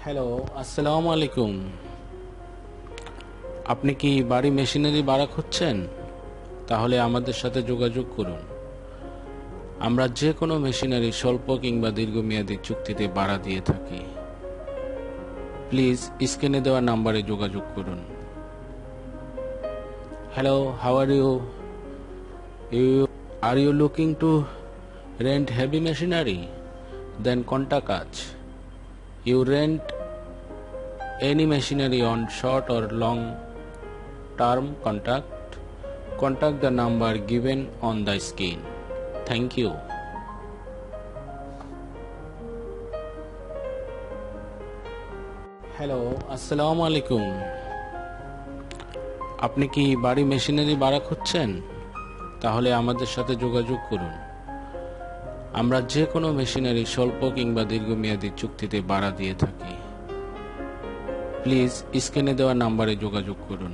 Hello, আসসালামু আলাইকুম। আপনি কি বাড়ি মেশিনারি ভাড়া খুঁজছেন? তাহলে আমাদের সাথে যোগাযোগ করুন। আমরা যে কোনো মেশিনারি স্বল্প কিংবা দীর্ঘমেয়াদী চুক্তিতে ভাড়া দিয়ে থাকি। প্লিজ স্ক্রিনে দেওয়া নাম্বারে যোগাযোগ করুন। Hello, how are you? Are you looking to rent heavy machinery? Then contact us. You rent any machinery on short or long term contact the number given on the screen. Thank you. Hello, আসসালামু আলাইকুম। আপনি কি বাড়ি machinery ভাড়া খুঁজছেন? তাহলে আমাদের সাথে যোগাযোগ করুন। আমরা যে কোনো মেশিনারি স্বল্প কিংবা দীর্ঘমেয়াদী চুক্তিতে ভাড়া দিয়ে থাকি। প্লিজ স্ক্রিনে দেওয়া নাম্বারে যোগাযোগ করুন।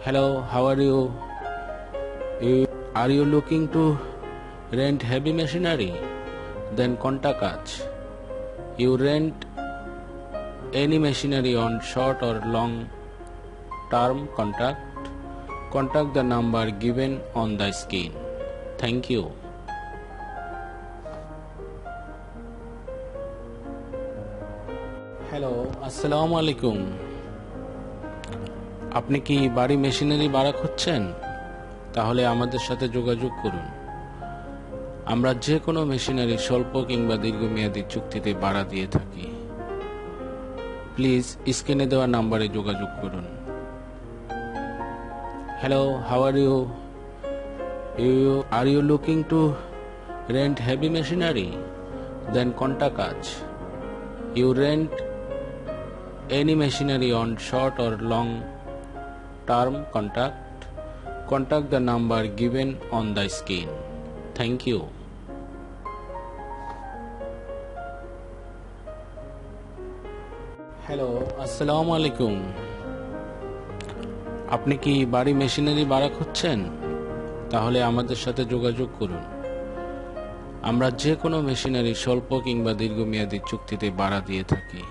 Hello, how are you? Are you looking to rent heavy machinery? Then contact us. You rent any machinery on short or long term contact the number given on the screen. Thank you. Hello, আসসালামু আলাইকুম। আপনি কি বাড়ি machinery ভাড়া খুঁজছেন? তাহলে আমাদের সাথে যোগাযোগ করুন। আমরা যে কোনো মেশিনারি স্বল্প কিংবা দীর্ঘমেয়াদী চুক্তিতে ভাড়া দিয়ে থাকি। প্লিজ স্ক্রিনে দেওয়া নাম্বারে যোগাযোগ করুন। Hello, how are you? Are you looking to rent heavy machinery? Then contact us. You rent any machinery on short or long term contact the number given on the screen. Thank you. Hello, আসসালামু আলাইকুম। আপনি কি বাড়ি machinery ভাড়া খুঁজছেন? তাহলে আমাদের সাথে যোগাযোগ করুন। আমরা যে কোনো মেশিনারি স্বল্প কিংবা দীর্ঘমেয়াদী চুক্তিতে ভাড়া দিয়ে থাকি।